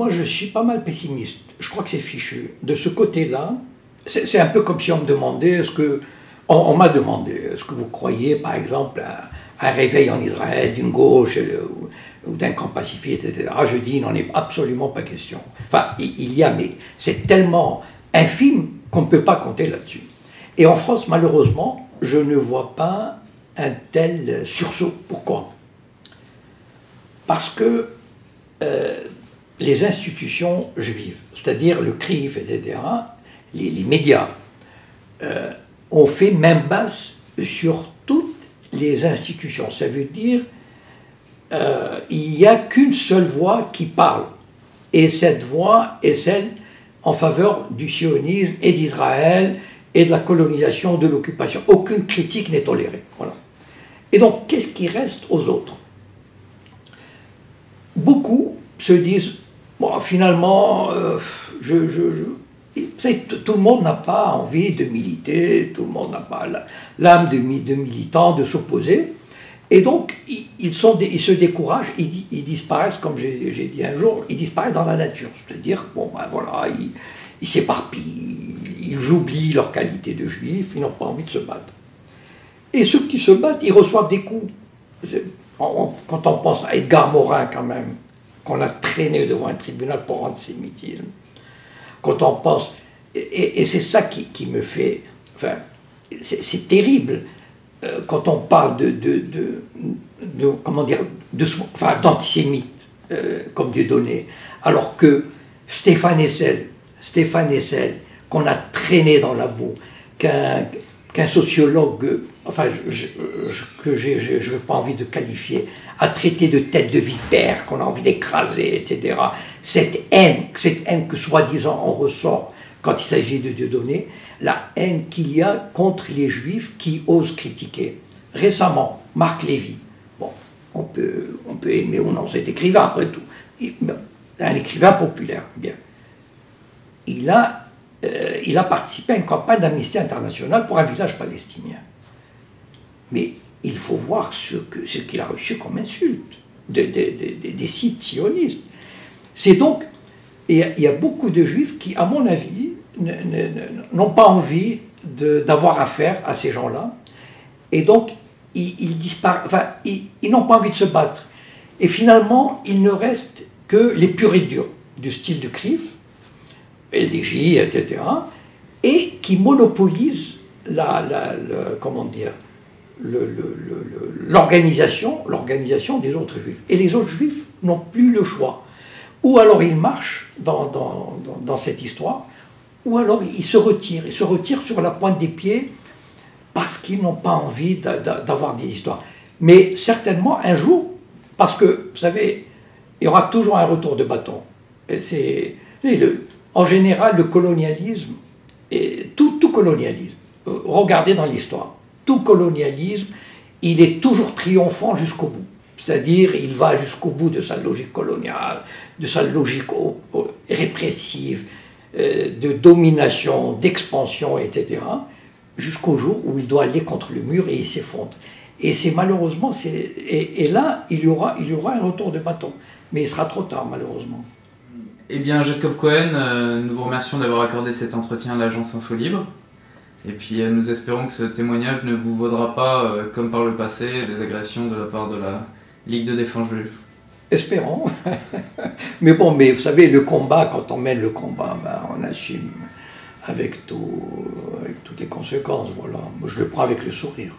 moi, je suis pas mal pessimiste. Je crois que c'est fichu. De ce côté-là, c'est un peu comme si on me demandait, est-ce que... On m'a demandé, est-ce que vous croyez, par exemple, à un réveil en Israël d'une gauche ou d'un camp pacifiste, etc. Je dis, il n'en est absolument pas question. Enfin, il y a, mais c'est tellement infime qu'on ne peut pas compter là-dessus. Et en France, malheureusement, je ne vois pas un tel sursaut. Pourquoi? Parce que les institutions juives, c'est-à-dire le CRIF, etc., les médias, ont fait main basse sur toutes les institutions. Ça veut dire il n'y a qu'une seule voix qui parle. Et cette voix est celle en faveur du sionisme et d'Israël et de la colonisation, de l'occupation. Aucune critique n'est tolérée. Voilà. Et donc, qu'est-ce qui reste aux autres? Beaucoup se disent, bon, finalement, vous savez, tout le monde n'a pas envie de militer, tout le monde n'a pas l'âme de militant, de s'opposer. Et donc, ils se découragent, ils disparaissent, comme j'ai dit un jour, ils disparaissent dans la nature. C'est-à-dire, bon, ben voilà, ils s'éparpillent, ils oublient leur qualité de juifs, ils n'ont pas envie de se battre. Et ceux qui se battent, ils reçoivent des coups. Quand on pense à Edgar Morin, quand même, qu'on a traîné devant un tribunal pour antisémitisme, quand on pense, et c'est ça qui me fait, enfin, c'est terrible, quand on parle comment dire, enfin, d'antisémite, comme Dieudonné, alors que Stéphane Hessel, qu'on a traîné dans la boue, qu'un sociologue, enfin, que je n'ai pas envie de qualifier, a traité de tête de vipère, qu'on a envie d'écraser, etc. Cette haine que soi-disant on ressort quand il s'agit de Dieudonné, la haine qu'il y a contre les juifs qui osent critiquer. Récemment, Marc Lévy, bon, on peut aimer ou non cet écrivain après tout, un écrivain populaire, bien. Il a participé à une campagne d'Amnesty International pour un village palestinien. Mais il faut voir ce qu'il a reçu comme insulte des sites sionistes. C'est donc, il y a beaucoup de juifs qui, à mon avis, n'ont pas envie d'avoir affaire à ces gens-là. Et donc, ils disparaissent, enfin, ils n'ont pas envie de se battre. Et finalement, il ne reste que les purs et durs, du style de CRIF, LDJ, etc., et qui monopolisent comment dire, l'organisation des autres juifs. Et les autres juifs n'ont plus le choix. Ou alors ils marchent dans cette histoire, ou alors ils se retirent sur la pointe des pieds parce qu'ils n'ont pas envie d'avoir des histoires. Mais certainement un jour, parce que, vous savez, il y aura toujours un retour de bâton. Et en général, le colonialisme, et tout colonialisme, regardez dans l'histoire, tout colonialisme, il est toujours triomphant jusqu'au bout. C'est-à-dire, il va jusqu'au bout de sa logique coloniale, de sa logique répressive, de domination, d'expansion, etc., jusqu'au jour où il doit aller contre le mur et il s'effondre. Et c'est malheureusement, et là, il y aura un retour de bâton. Mais il sera trop tard, malheureusement. Eh bien, Jacob Cohen, nous vous remercions d'avoir accordé cet entretien à l'agence Info Libre. Et puis, nous espérons que ce témoignage ne vous vaudra pas, comme par le passé, des agressions de la part de la Ligue de défense juive. Espérons. Mais bon, vous savez, le combat, quand on mène le combat, ben, on assume avec toutes les conséquences. Voilà. Moi, je le prends avec le sourire.